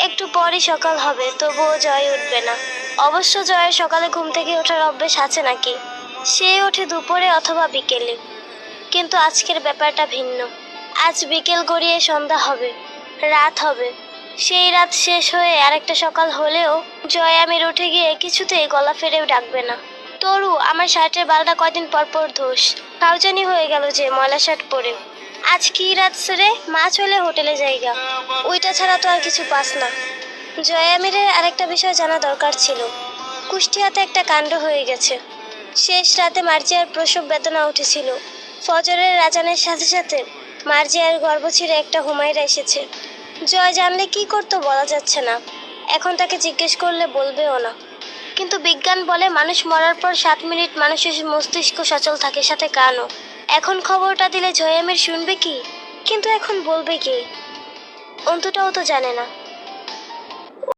একটু পরই সকাল হবে, তবুও জয় উঠবে না। অবশ্য জয়ের সকালে ঘুম থেকে ওঠার অভ্যেস আছে নাকি? সে ওঠে দুপুরে অথবা বিকেলে। কিন্তু আজকের ব্যাপারটা ভিন্ন। আজ বিকেল গড়িয়ে সন্ধ্যা হবে, রাত হবে। সেই রাত শেষ হয়ে আরেকটা সকাল হলেও জয় আমির উঠে গিয়ে কিছুতেই গলা ফেরেও ডাকবে না। তরু, আমার শার্টের বালটা কয়দিন পর পর ধোস। কাউজানি হয়ে গেল যে ময়লা শার্ট পরে। আজ কি রাত রে? মাছ হলে হোটেলে জায়গা, ওইটা ছাড়া তো আর কিছু পাস না। জয় আমিরের আরেকটা বিষয় জানা দরকার ছিল। কুষ্টিয়াতে একটা কাণ্ড হয়ে গেছে। শেষ রাতে মার্জিয়ার প্রসব বেদনা উঠেছিল। ফজরের আজানের সাথে সাথে মার্জিয়ার গর্ভ ছিঁড়ে একটা হুমায়রা এসেছে। জয় জানলে কি করতো বলা যাচ্ছে না। এখন তাকে জিজ্ঞেস করলে বলবেও না। কিন্তু বিজ্ঞান বলে মানুষ মরার পর 7 মিনিট মানুষের মস্তিষ্ক সচল থাকে, সাথে কানও। এখন খবরটা দিলে জয় আমির শুনবে কি? কিন্তু এখন বলবে কি? অন্তুটাও তো জানে না।